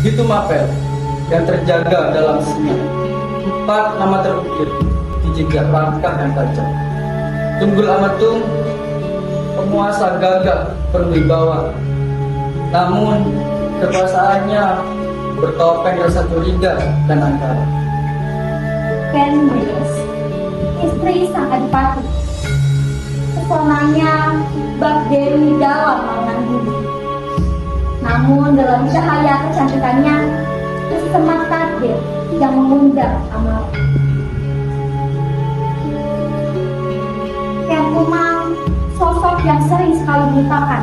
Gitu mapel yang terjaga dalam senyum. 4 nama terukir di jejak langkah yang tajam. Tunggul Ametung, penguasa gagah berwibawa. Namun kekuasaannya bertopeng rasa curiga dan angkara. Ken Dedes, istri sang adipati. Pesonanya bak Dewi dalam maungan bumi. Namun dalam cahaya kecantikannya tersemat takdir yang mengundang amarah. Ken Umang, sosok yang sering sekali dilupakan.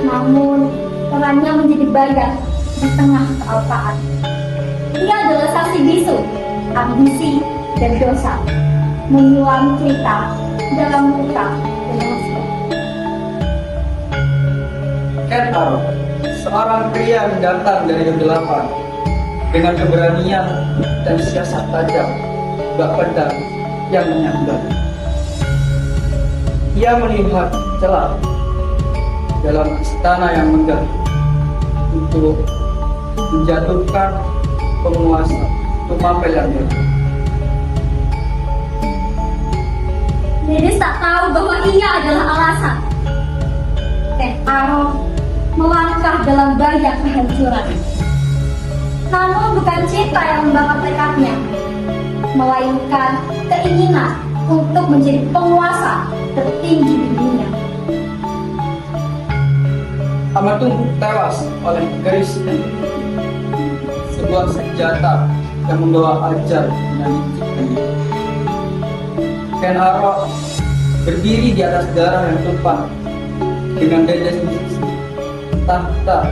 Namun perannya menjadi bayang di tengah kealpaan. Ia adalah saksi bisu, ambisi, dan dosa, menyulam cerita dalam luka dan rahasia. Ken Arok, seorang pria yang datang dari kegelapan dengan keberanian dan siasat tajam, bak pedang yang menyambar. Ia melihat celah dalam istana yang megah untuk menjatuhkan penguasa Tumapel yang jatuh. Dedes tak tahu bahwa ia adalah alasan Ken Arok melangkah dalam banyak kehancuran. Namun bukan cinta yang membakar tekadnya, melainkan keinginan untuk menjadi penguasa tertinggi di dunia. Ametung tewas oleh keris sebuah senjata yang membawa ajal menyelimuti. Ken Arok berdiri di atas darah yang tumpah dengan Dedes di sisi. Tahta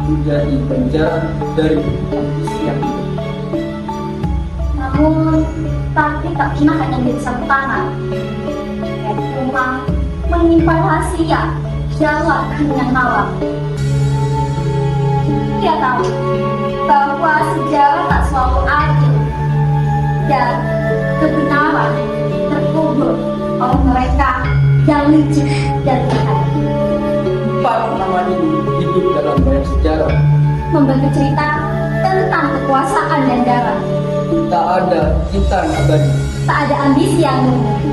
menjadi penjara dari ambisi yang hidup. Namun takdir tak pernah hanya menjadi satu tangan. Ken Umang menyimpan rahasia dalam keheningan malam. Dia tahu bahwa sejarah tak selalu adil dan kebenaran terkubur oleh mereka yang licik dan jahat. 4 nama ini hidup dalam banyak sejarah. Membantu cerita tentang kekuasaan dan darah. Tak ada cinta yang abadi. Tak ada ambisi yang murni,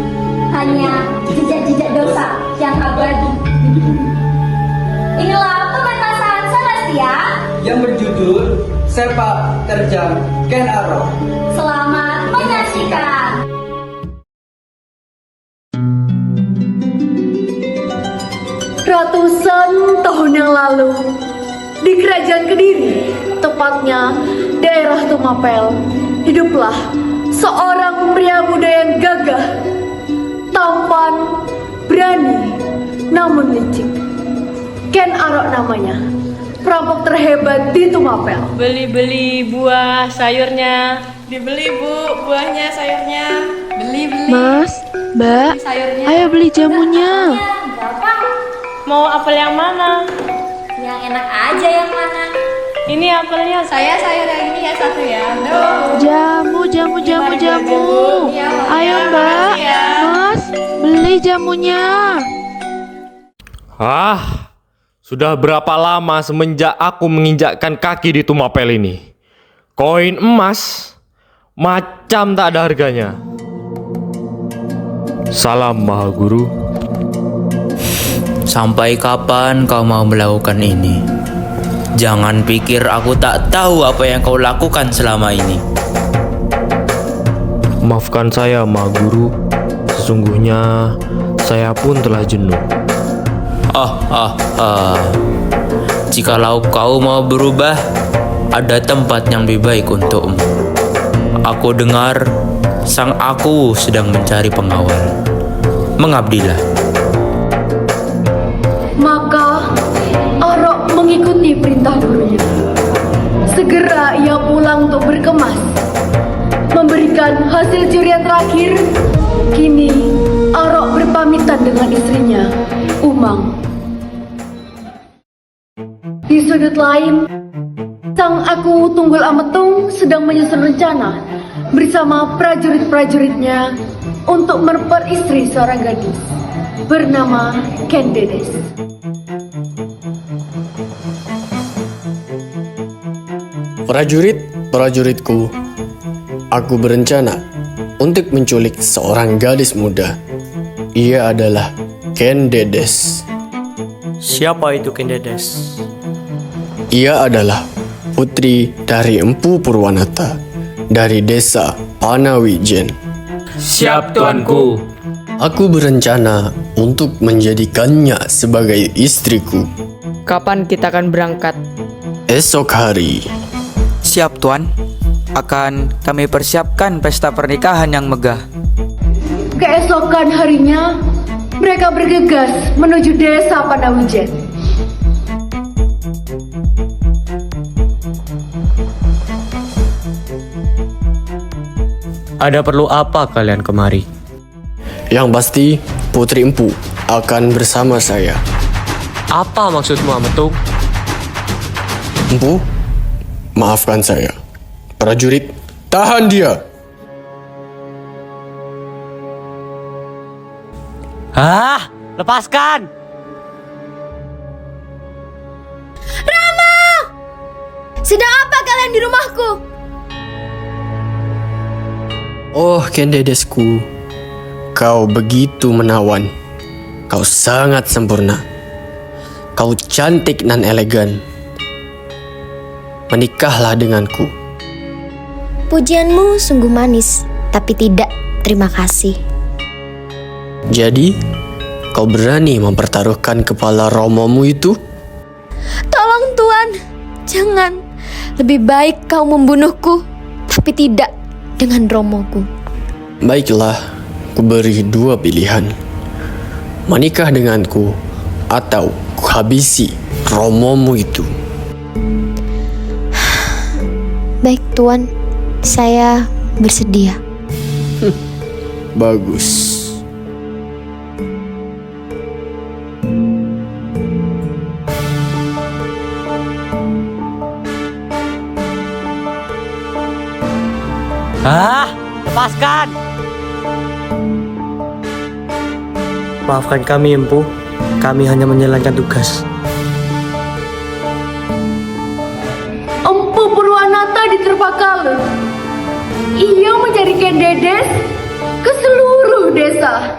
hanya jejak-jejak dosa yang abadi di bumi. Inilah pementasan Celestia Yang berjudul Sepak Terjang Ken Arok. Selamat menyaksikan. Ratusan tahun yang lalu, di kerajaan Kediri, tepatnya daerah Tumapel, hiduplah seorang pria muda yang gagah, tampan, berani, namun licik. Ken Arok namanya, perampok terhebat di Tumapel. Beli-beli buah sayurnya. Dibeli Bu, buahnya sayurnya. Beli-beli. Mas, Mbak, sayurnya. ayo beli jamunya. Berapa? Mau apel yang mana? Yang enak aja yang mana? Ini apelnya. Saya sayur yang ini ya satu ya. Duh. Jamu. Iya, Ayo Mbak, makasih ya. Mas, beli jamunya. Sudah berapa lama semenjak aku menginjakkan kaki di Tumapel ini? Koin emas macam tak ada harganya. Salam Maha Guru. Sampai kapan kau mau melakukan ini? Jangan pikir aku tak tahu apa yang kau lakukan selama ini. Maafkan saya Maha Guru. Sesungguhnya saya pun telah jenuh. Jikalau kau mau berubah, ada tempat yang lebih baik untukmu. Aku dengar sang aku sedang mencari pengawal. Mengabdilah. Maka Arok mengikuti perintah gurunya. Segera ia pulang untuk berkemas, memberikan hasil curian terakhir. Kini Arok berpamitan dengan istrinya, Umang. Di sudut lain, sang aku Tunggul Ametung sedang menyusun rencana bersama prajurit-prajuritnya untuk memperistri seorang gadis bernama Ken Dedes. Prajurit-prajuritku, aku berencana untuk menculik seorang gadis muda. Ia adalah Ken Dedes. Siapa itu Ken Dedes? Ia adalah putri dari Empu Purwanata dari desa Panawijen. Siap tuanku. Aku berencana untuk menjadikannya sebagai istriku Kapan kita akan berangkat? esok hari. Siap tuan, akan kami persiapkan pesta pernikahan yang megah. Keesokan harinya, mereka bergegas menuju desa Panawijen. Ada perlu apa kalian kemari? Yang pasti, Putri Empu akan bersama saya. Apa maksudmu, Ametung? Empu, maafkan saya. Prajurit, tahan dia! Hah? Lepaskan! Sedang apa kalian di rumahku? Oh, Ken Dedesku, kau begitu menawan. Kau sangat sempurna. Kau cantik dan elegan. Menikahlah denganku. Pujianmu sungguh manis, tapi tidak terima kasih. Jadi, kau berani mempertaruhkan kepala romomu itu? Tolong tuan, jangan. Lebih baik kau membunuhku, tapi tidak dengan romoku. Baiklah, kuberi dua pilihan. Menikah denganku, atau kuhabisi romomu itu. Baik tuan, saya bersedia. Bagus. Hah? Lepaskan! Maafkan kami, Empu. Kami hanya menjalankan tugas. Empu Purwanata diterpa Kalu. Ia mencari Ken Dedes ke seluruh desa.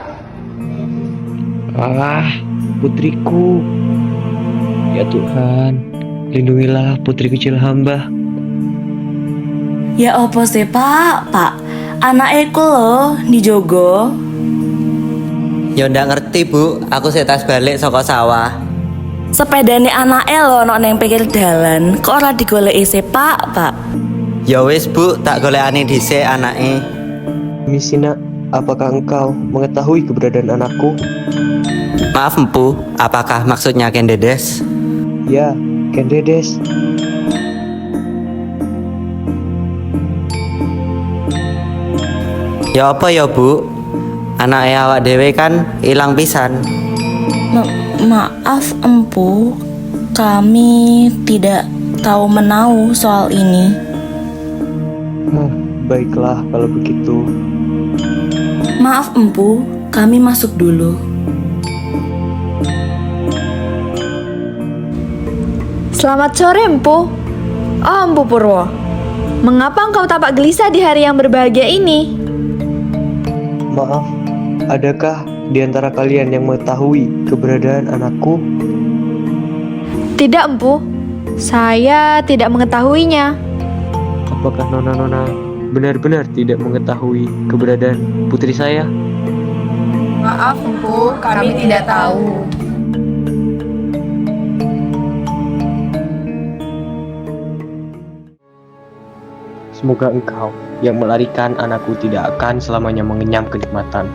Putriku. Ya Tuhan, lindungilah putri kecil hamba. Ya opo sih pak, anakku loh dijogo. Ya ndak ngerti bu, aku setas balik saka sawah. Sepedane anake lho ono ning pinggir dalan, kok ora digoleki sih pak. Ya wis bu, tak golekane dhisik anake. Misina, apakah engkau mengetahui keberadaan anakku? Maaf empu, apakah maksudnya Ken Dedes? Ya, Ken Dedes. Ya apa ya bu? Anake awak dhewe kan ilang pisan. Maaf empu, kami tidak tahu menau soal ini. Baiklah kalau begitu. Maaf empu, kami masuk dulu. Selamat sore, Empu. Oh, Empu Purwo. Mengapa engkau tampak gelisah di hari yang berbahagia ini? Maaf, adakah di antara kalian yang mengetahui keberadaan anakku? Tidak, Empu. Saya tidak mengetahuinya. Apakah nona-nona benar-benar tidak mengetahui keberadaan putri saya? Maaf, Empu, kami tidak tahu. Semoga engkau yang melarikan anakku tidak akan selamanya mengenyam kenikmatan.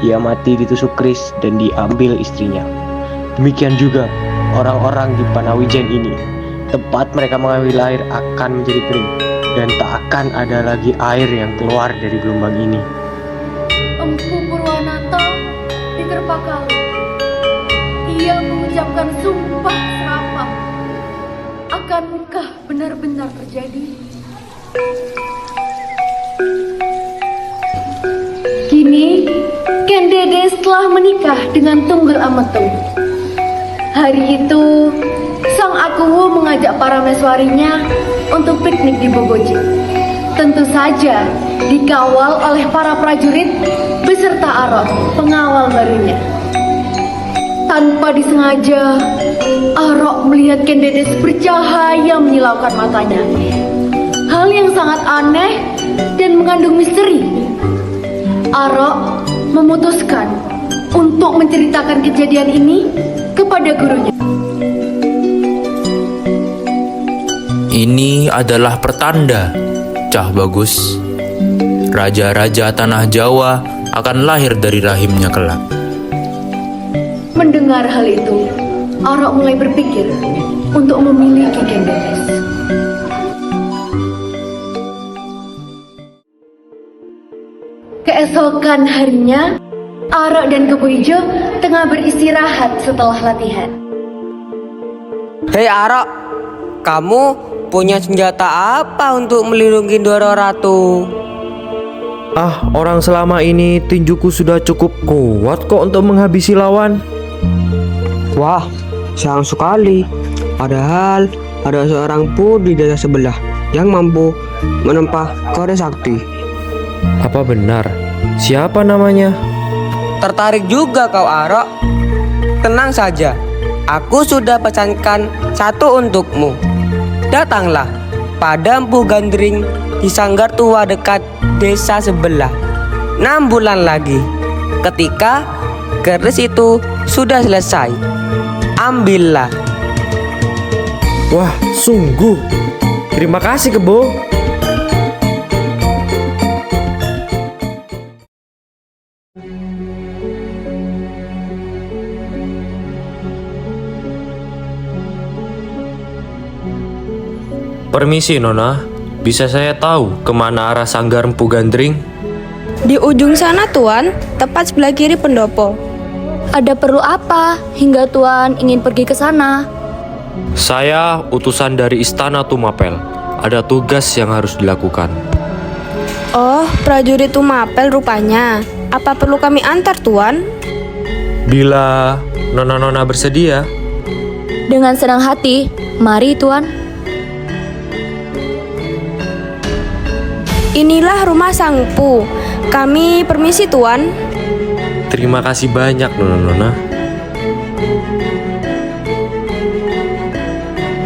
Ia mati ditusuk keris dan diambil istrinya. Demikian juga orang-orang di Panawijen ini. Tempat mereka mengambil air akan menjadi kering dan tak akan ada lagi air yang keluar dari gelombang ini. Empu Purwanata diterpa Kalu. Ia mengucapkan sumpah serapah. Akankah benar-benar terjadi? Kini, Ken Dedes telah menikah dengan Tunggul Ametung. Hari itu, Sang Akuwu mengajak para meswarinya untuk piknik di Bogoji. Tentu saja dikawal oleh para prajurit beserta Arok, pengawal barunya. Tanpa disengaja, Arok melihat Kendedes bercahaya menyilaukan matanya. Hal yang sangat aneh dan mengandung misteri. Arok memutuskan untuk menceritakan kejadian ini kepada gurunya. Ini adalah pertanda, Cah Bagus. Raja-raja tanah Jawa akan lahir dari rahimnya kelak. Mendengar hal itu, Arok mulai berpikir untuk memiliki Kendedes. Keesokan harinya, Arok dan Kebo Ijo tengah beristirahat setelah latihan. Hei Arok, kamu punya senjata apa untuk melindungi Doro Ratu? Ah, orang selama ini tinjuku sudah cukup kuat kok untuk menghabisi lawan. Wah, sayang sekali. Padahal ada seorang pun di desa sebelah yang mampu menempah kode sakti. Apa benar? Siapa namanya? Tertarik juga kau Arok? Tenang saja, aku sudah pesankan satu untukmu. Datanglah pada Empu Gandring di Sanggar Tua dekat desa sebelah 6 bulan lagi. Ketika keris itu sudah selesai, ambillah. Wah, sungguh. Terima kasih, Kebo. Permisi Nona, bisa saya tahu kemana arah Sanggar Empu Gandring? Di ujung sana Tuan, tepat sebelah kiri pendopo. Ada perlu apa hingga Tuan ingin pergi ke sana? Saya utusan dari Istana Tumapel. Ada tugas yang harus dilakukan. Oh, prajurit Tumapel rupanya. Apa perlu kami antar Tuan? Bila Nona-nona bersedia. Dengan senang hati, mari Tuan. Inilah rumah Sang Empu. Kami permisi Tuan. Terima kasih banyak Nona-nona.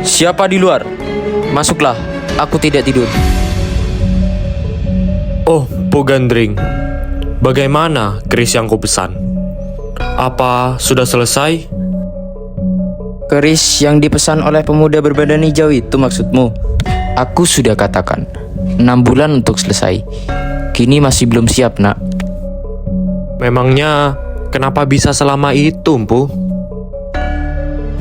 Siapa di luar? Masuklah, aku tidak tidur. Oh, Empu Gandring. Bagaimana keris yang kau pesan? Apa sudah selesai? Keris yang dipesan oleh pemuda berbadan hijau itu maksudmu? Aku sudah katakan 6 bulan untuk selesai. Kini masih belum siap, nak. Memangnya kenapa bisa selama itu, Empu?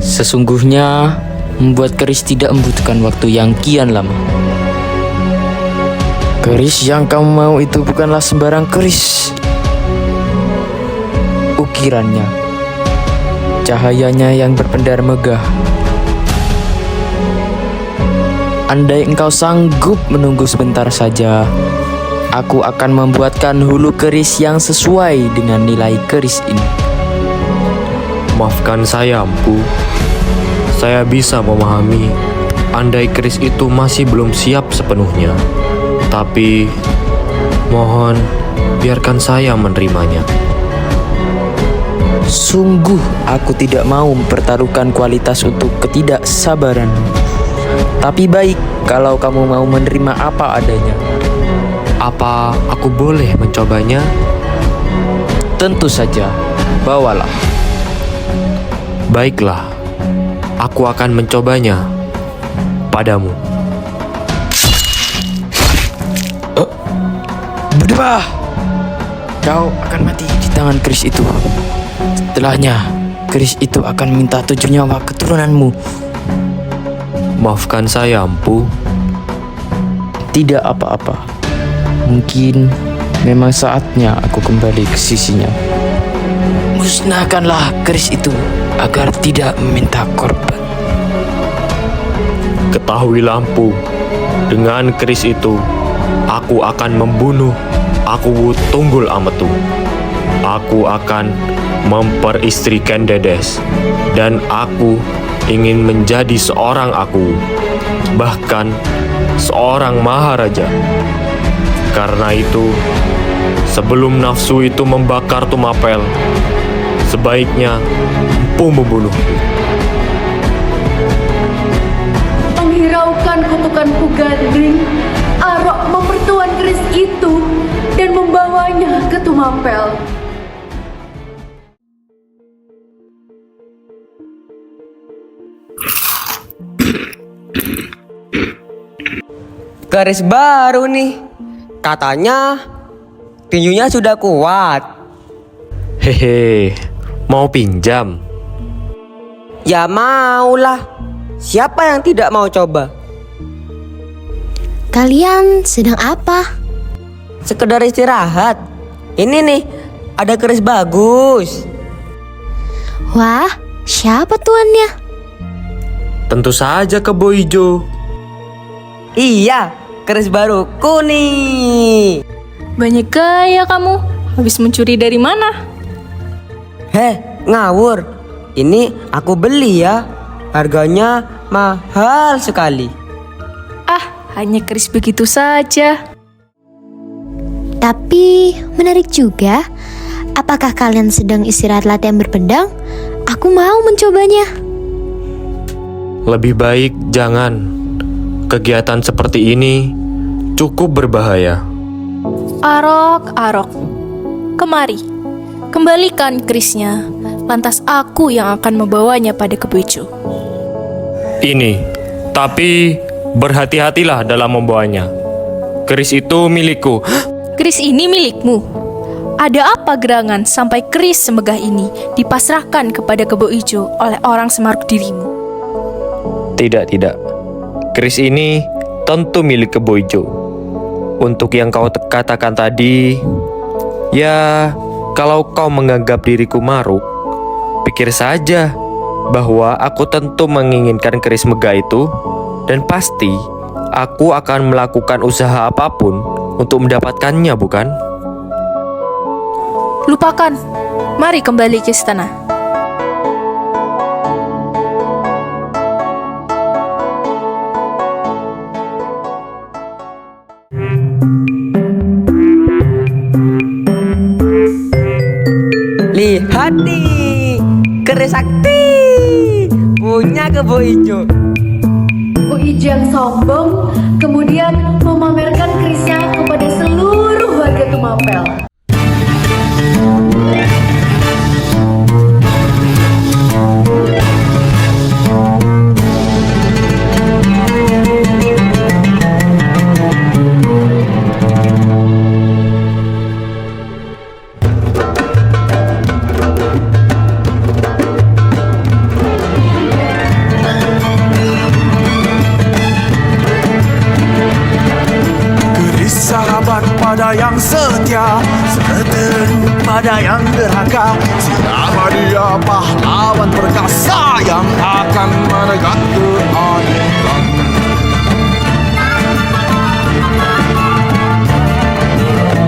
Sesungguhnya membuat keris tidak membutuhkan waktu yang kian lama. Keris yang kamu mau itu bukanlah sembarang keris. Ukirannya, cahayanya yang berpendar megah. Andai engkau sanggup menunggu sebentar saja, aku akan membuatkan hulu keris yang sesuai dengan nilai keris ini. Maafkan saya, Empu. Saya bisa memahami andai keris itu masih belum siap sepenuhnya. Tapi, mohon biarkan saya menerimanya. Sungguh aku tidak mau mempertaruhkan kualitas untuk ketidaksabaran. Tapi baik kalau kamu mau menerima apa adanya. Apa aku boleh mencobanya? Tentu saja, bawalah. Baiklah, aku akan mencobanya padamu. Berdebah! Kau akan mati di tangan keris itu. Setelahnya, keris itu akan minta 7 nyawa keturunanmu. Maafkan saya, Empu. Tidak apa-apa. Mungkin memang saatnya aku kembali ke sisinya. Musnahkanlah keris itu agar tidak meminta korban. Ketahuilah, Empu, dengan keris itu aku akan membunuh Akuwu Tunggul Ametu. aku akan memperistrikan Dedes. Dan aku ingin menjadi seorang aku, bahkan seorang maharaja. Karena itu, sebelum nafsu itu membakar Tumapel, sebaiknya Empu membunuhku. Menghiraukan kutukanku Gandring, Arok mempertuan keris itu dan membawanya ke Tumapel. Keris baru nih. Katanya tinjunya sudah kuat. Hehe, mau pinjam? Ya maulah. Siapa yang tidak mau coba? Kalian sedang apa? Sekedar istirahat. Ini nih, ada keris bagus. Wah, siapa tuannya? Tentu saja Kebo Ijo. Iya, keris baruku nih. Banyak gaya kamu. Habis mencuri dari mana? Ngawur. Ini aku beli ya. Harganya mahal sekali. Hanya keris begitu saja. Tapi menarik juga. Apakah kalian sedang istirahat latihan berpedang? Aku mau mencobanya. Lebih baik jangan. Kegiatan seperti ini cukup berbahaya. Arok, kemari. Kembalikan kerisnya. Lantas aku yang akan membawanya pada Kebo Ijo. Ini, tapi berhati-hatilah dalam membawanya. Keris itu milikku. Keris ini milikmu. Ada apa gerangan sampai keris semegah ini dipasrahkan kepada Kebo Ijo oleh orang semaruk dirimu? Tidak. Keris ini tentu milik Kebo Ijo. Untuk yang kau katakan tadi, ya kalau kau menganggap diriku maruk, pikir saja bahwa aku tentu menginginkan keris megah itu, dan pasti aku akan melakukan usaha apapun untuk mendapatkannya, bukan? Lupakan. Mari kembali ke istana. Lihat nih, keris sakti punya Kebo Ijo. Bu Ijo yang sombong kemudian memamerkan kerisnya kepada seluruh warga Tumapel. Sahabat pada yang setia, seteru pada yang derhaka. Siapa dia pahlawan perkasa yang akan menegak keadilan?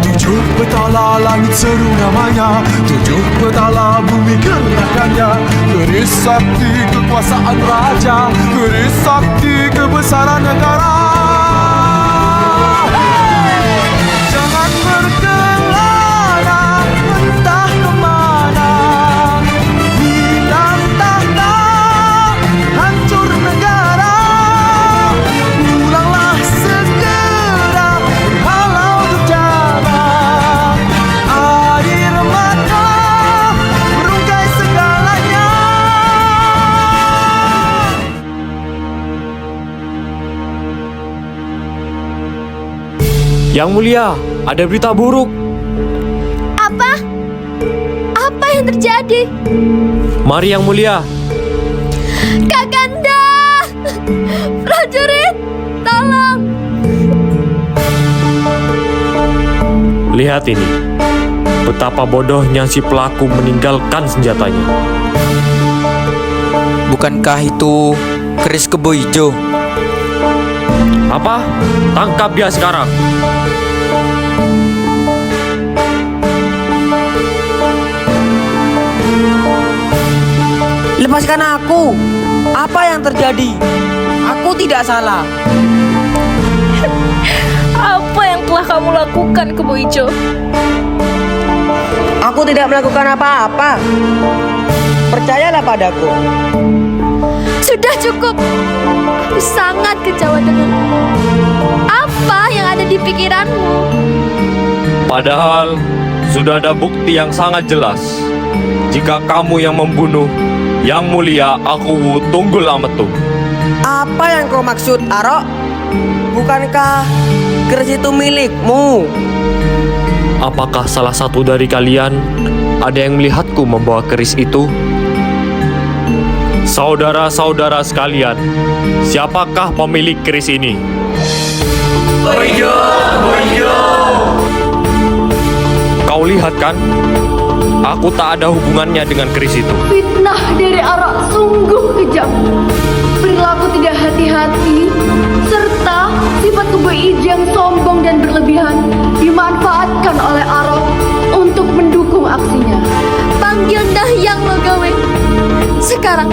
Tujuh petala langit seru namanya, tujuh petala bumi gerakannya. Keris sakti kekuasaan raja, keris sakti kebesaran negara. Yang mulia, ada berita buruk. Apa? Apa yang terjadi? Mari yang mulia. Kakanda! Prajurit, tolong! Lihat ini. Betapa bodohnya si pelaku meninggalkan senjatanya. Bukankah itu keris Kebo Ijo? Apa? Tangkap dia sekarang. lepaskan aku. Apa yang terjadi? Aku tidak salah. Apa yang telah kamu lakukan, Kebo Ijo? Aku tidak melakukan apa-apa. Percayalah padaku. Sudah cukup. Aku sangat kecewa denganmu. Apa yang ada di pikiranmu? Padahal sudah ada bukti yang sangat jelas. Jika kamu yang membunuh Yang Mulia Aku Tunggul Ametung. Apa yang kau maksud, Aro? Bukankah keris itu milikmu? Apakah salah satu dari kalian ada yang melihatku membawa keris itu? Saudara-saudara sekalian, siapakah pemilik keris ini? Kau lihat kan? Aku tak ada hubungannya dengan keris itu. Fitnah dari Arak sungguh kejam. Perilaku tidak hati-hati, serta sifat Kebo Ijo yang sombong dan berlebihan dimanfaatkan oleh Arak untuk mendukung aksinya. Panggil Dahyang Logawe. Sekarang.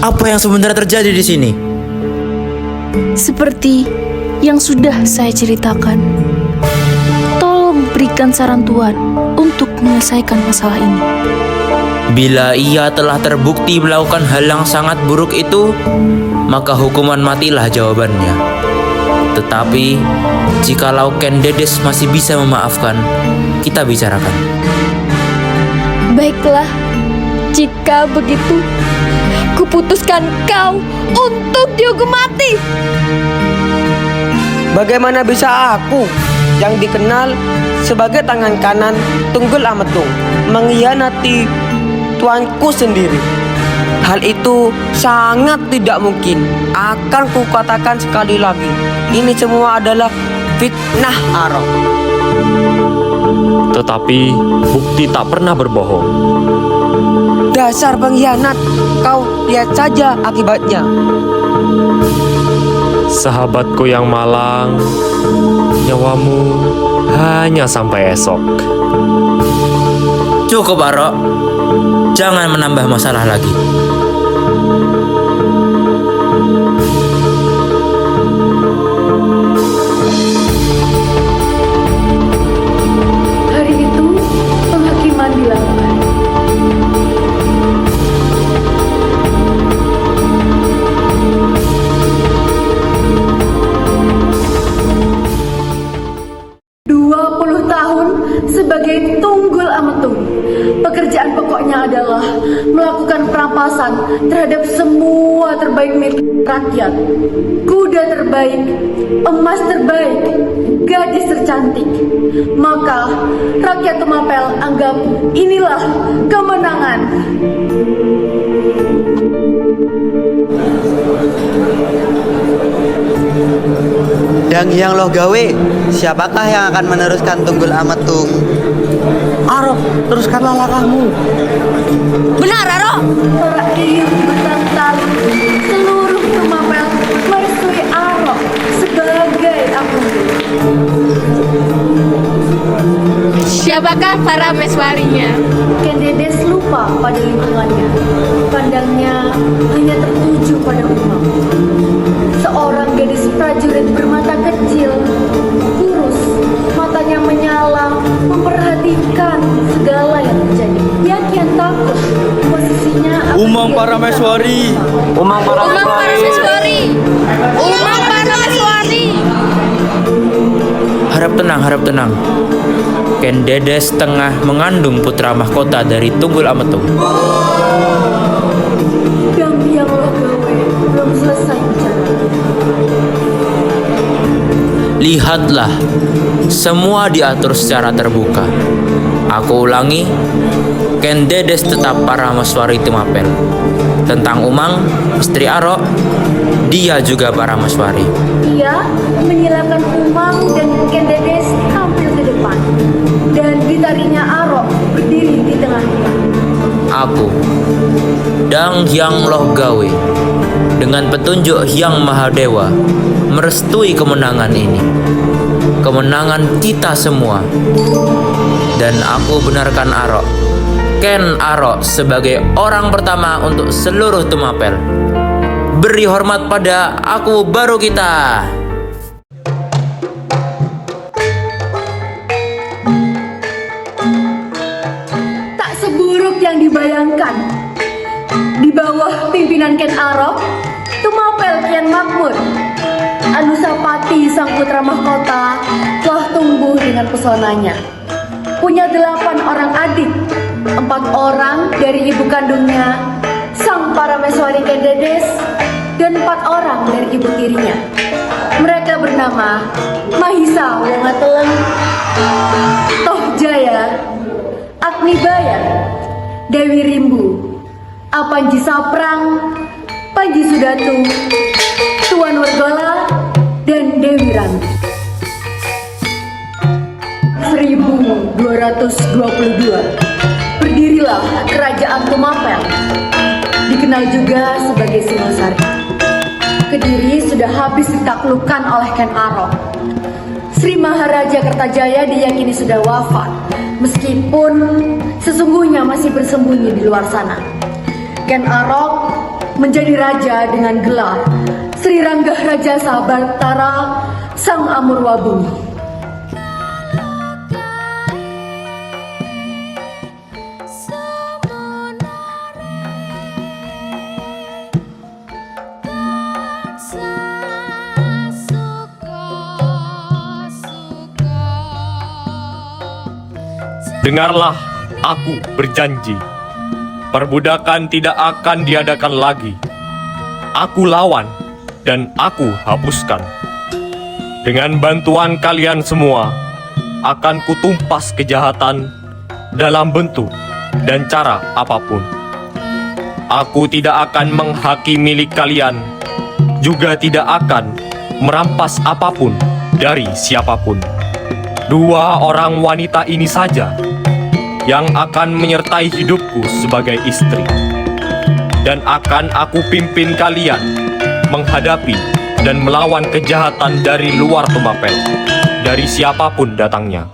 Apa yang sebenarnya terjadi di sini? Seperti yang sudah saya ceritakan. Tolong berikan saran Tuan untuk menyelesaikan masalah ini. Bila ia telah terbukti melakukan hal yang sangat buruk itu, maka hukuman matilah jawabannya. Tetapi, jikalau Ken Dedes masih bisa memaafkan, kita bicarakan. Baiklah, jika begitu, kuputuskan kau untuk dihukum mati. Bagaimana bisa aku yang dikenal sebagai tangan kanan Tunggul Ametung mengkhianati tuanku sendiri? Hal itu sangat tidak mungkin. Akan kukatakan sekali lagi, ini semua adalah fitnah Aro. Tetapi bukti tak pernah berbohong. Dasar pengkhianat, kau lihat saja akibatnya. Sahabatku yang malang, nyawamu hanya sampai esok. Cukup, Aro. Jangan menambah masalah lagi. Hari itu penghakiman dilakukan. Sebagai Tunggul Ametung, pekerjaan pokoknya adalah melakukan perampasan terhadap semua terbaik milik rakyat. Kuda terbaik, emas terbaik, gadis tercantik. Maka rakyat Tumapel anggap inilah kemenangan. Dahyang Logawe, siapakah yang akan meneruskan Tunggul Ametung? Aro, teruskanlah langkahmu. Benar, Aro. Para iyu bertali seluruh Tumapel merestui Aro sebagai Apundu. Siapakah para meswarinya? Ken Dedes lupa pada lingkungannya. Pandangnya hanya tertuju pada Umang. Seorang gadis prajurit bermata kecil, kurus, matanya menyala, memperhatikan segala yang terjadi. Dia kian takut. Posisinya Umang Parameswari. Umang Parameswari. Umang Parameswari. Harap tenang, harap tenang. Ken Dedes tengah mengandung putra mahkota dari Tunggul Ametung. Dahyang Logawe belum selesai bicara. Lihatlah, semua diatur secara terbuka. Aku ulangi, Ken Dedes tetap Parameswari Tumapel. Tentang Umang, istri Aro, dia juga Parameswari. Ia menyilakan Umang dan Ken Dedes tampil ke depan, dan ditarinya Aro berdiri di tengah-tengah. Aku, Dang Hyang Loh Gawe dengan petunjuk Hyang Mahadewa merestui kemenangan ini, kemenangan kita semua. Dan aku benarkan Arok, Ken Arok, sebagai orang pertama untuk seluruh Tumapel. Beri hormat pada aku baru kita. Tak seburuk yang dibayangkan. Di bawah pimpinan Ken Arok, Tumapel kian makmur. Anusapati sang putra mahkota telah tumbuh dengan pesonanya. Punya 8 orang adik, 4 orang dari ibu kandungnya, sang parameswari Ken Dedes, dan 4 orang dari ibu tirinya. Mereka bernama Mahisa Wongateleng, Toh Jaya, Agni Bayar, Dewi Rimbu, Apanji Saprang, Panji Sudatu, Tuan Wergola, dan Dewi Ranti. 1222 berdirilah Kerajaan Tumapel, dikenal juga sebagai Singosari. Kediri sudah habis ditaklukkan oleh Ken Arok. Sri Maharaja Kertajaya diyakini sudah wafat, meskipun sesungguhnya masih bersembunyi di luar sana. Ken Arok menjadi raja dengan gelar Sri Ranggah Raja Sahabatara Sang Amurwabumi. Dengarlah, aku berjanji, perbudakan tidak akan diadakan lagi. Aku lawan dan aku hapuskan. Dengan bantuan kalian semua, akan kutumpas kejahatan dalam bentuk dan cara apapun. Aku tidak akan menghakimi milik kalian, juga tidak akan merampas apapun dari siapapun. 2 orang wanita ini saja yang akan menyertai hidupku sebagai istri, dan akan aku pimpin kalian menghadapi dan melawan kejahatan dari luar Tumapel, dari siapapun datangnya.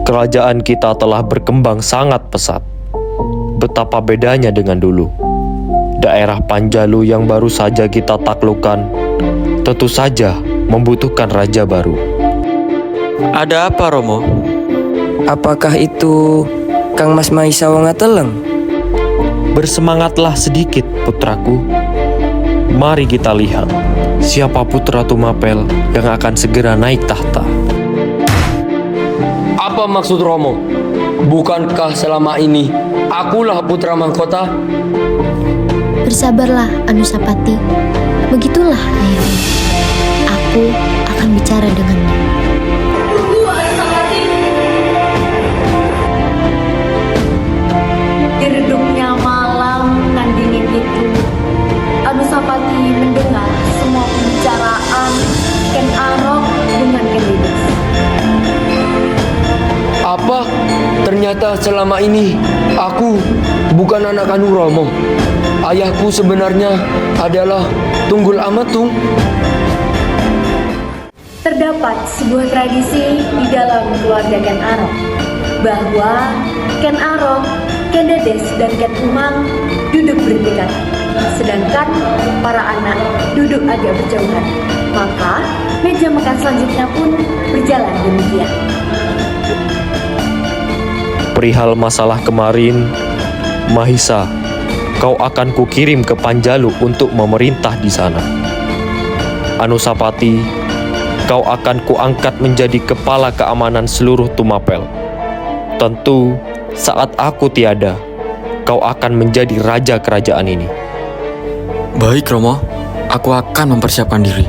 Kerajaan kita telah berkembang sangat pesat. Betapa bedanya dengan dulu. Daerah Panjalu yang baru saja kita taklukkan tentu saja membutuhkan raja baru. Ada apa, Romo? Apakah itu Kang Mas Mahisa Wongateleng? Bersemangatlah sedikit, putraku. Mari kita lihat siapa putra Tumapel yang akan segera naik tahta. Apa maksud Romo? Bukankah selama ini akulah putra mahkota? Bersabarlah, Anusapati. Begitulah ayahmu. Aku akan bicara denganmu. Tunggu, Anusapati. Di redupnya malam nan dingin itu, Anusapati mendengar semua pembicaraan Ken Arok dengan Ken Dedes. Apa? Ternyata selama ini aku bukan anak kandung Romo. Ayahku sebenarnya adalah Tunggul Amatung. Terdapat sebuah tradisi di dalam keluarga Ken Arok, bahwa Ken Arok, Ken Dedes, dan Ken Umang duduk berdekatan, sedangkan para anak duduk agak berjauhan. Maka meja makan selanjutnya pun berjalan demikian. Perihal masalah kemarin, Mahisa, kau akan kukirim ke Panjalu untuk memerintah di sana. Anusapati, kau akan kuangkat menjadi kepala keamanan seluruh Tumapel. Tentu, saat aku tiada, kau akan menjadi raja kerajaan ini. Baik, Romo. Aku akan mempersiapkan diri.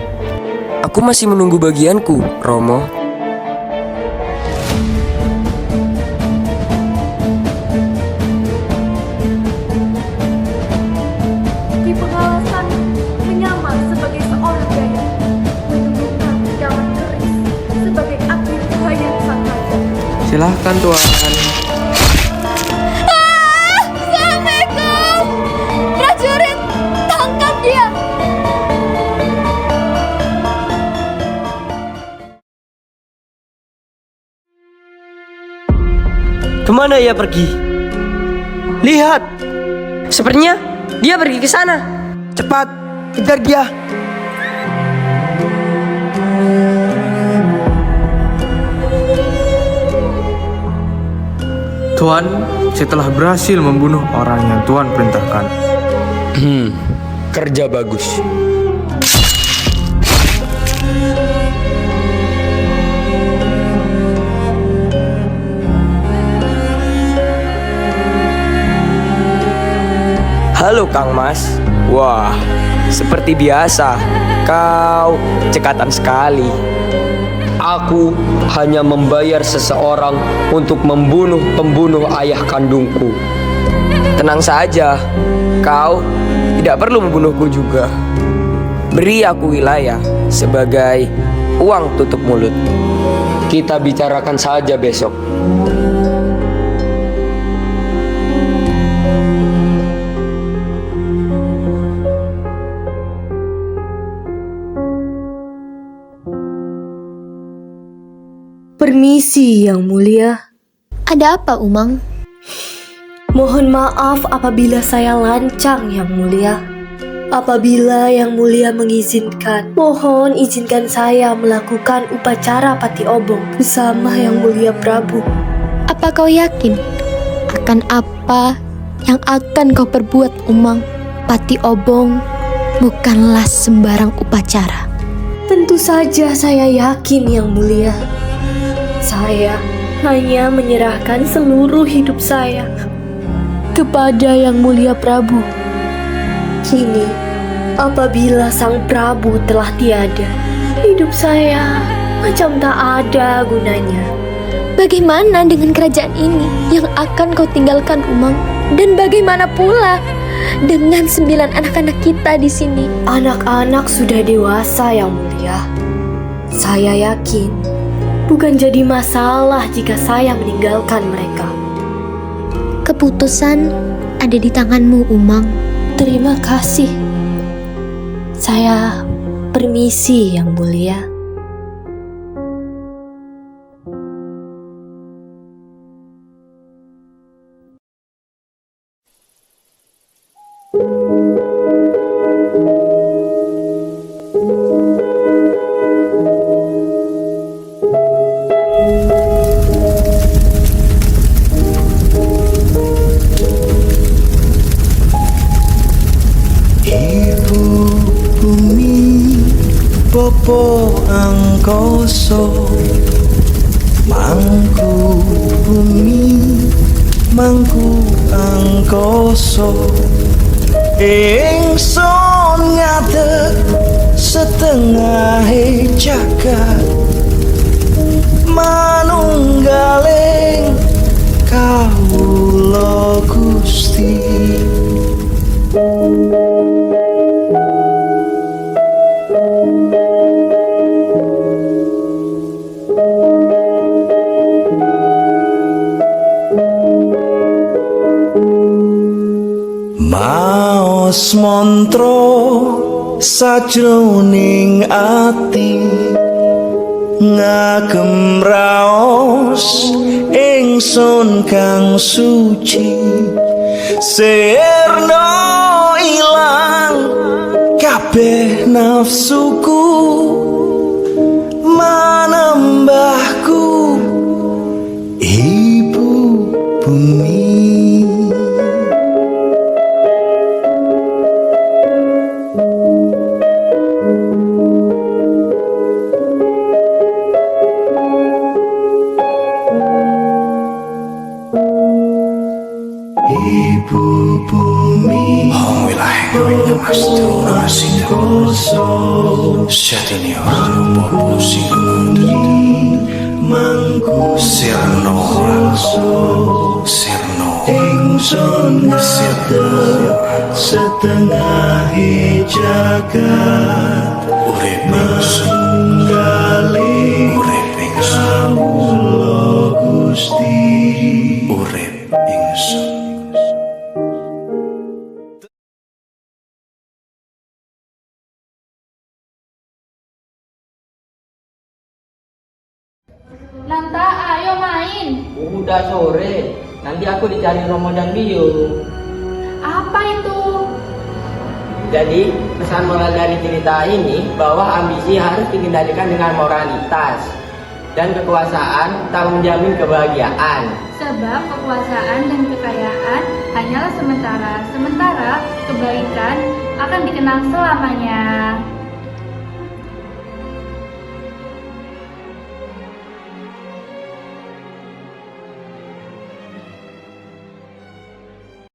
Aku masih menunggu bagianku, Romo. Ki Pengalasan menyamar sebagai seorang daya, menemukan kecaman keris Silahkan Tuan. Assalamualaikum! Prajurit, tangkap dia! Kemana ia pergi? Lihat, sepertinya dia pergi ke sana. Cepat, kejar dia. Tuan, setelah berhasil membunuh orang yang Tuan perintahkan. Kerja bagus. Halo Kang Mas. Wah, seperti biasa, kau cekatan sekali. Aku hanya membayar seseorang untuk membunuh pembunuh ayah kandungku. Tenang saja, kau tidak perlu membunuhku juga. Beri aku wilayah sebagai uang tutup mulut. Kita bicarakan saja besok. Permisi, Yang Mulia. Ada apa, Umang? Mohon maaf apabila saya lancang, Yang Mulia. Apabila Yang Mulia mengizinkan, mohon izinkan saya melakukan upacara Pati Obong bersama Yang Mulia Prabu. Apa kau yakin akan apa yang akan kau perbuat, Umang? Pati Obong bukanlah sembarang upacara. Tentu saja saya yakin, Yang Mulia. Saya hanya menyerahkan seluruh hidup saya kepada Yang Mulia Prabu. Kini, apabila Sang Prabu telah tiada, hidup saya macam tak ada gunanya. Bagaimana dengan kerajaan ini yang akan kau tinggalkan, Umang? Dan bagaimana pula dengan 9 anak-anak kita di sini? Anak-anak sudah dewasa, Yang Mulia. Saya yakin bukan jadi masalah jika saya meninggalkan mereka. Keputusan ada di tanganmu, Umang. Terima kasih. Saya permisi, Yang Mulia. Popo angkoso mangku bumi mangku angkoso ingsun ngadeg setengah jagat manunggaling kawula Gusti. Maos mantra sajroning ati ngagem raos ingsun kang suci sirna ilang kabeh nafsuku manembahku ibu bumi. Mangku sirno ingsun setengah jagat urip manggali urip ingsun Gusti. Nanta, ayo main. Udah sore, nanti aku dicari Romo dan Bio. Apa itu? Jadi, pesan moral dari cerita ini bahwa ambisi harus dikendalikan dengan moralitas. Dan kekuasaan tak menjamin kebahagiaan. Sebab kekuasaan dan kekayaan hanyalah sementara, sementara kebaikan akan dikenang selamanya.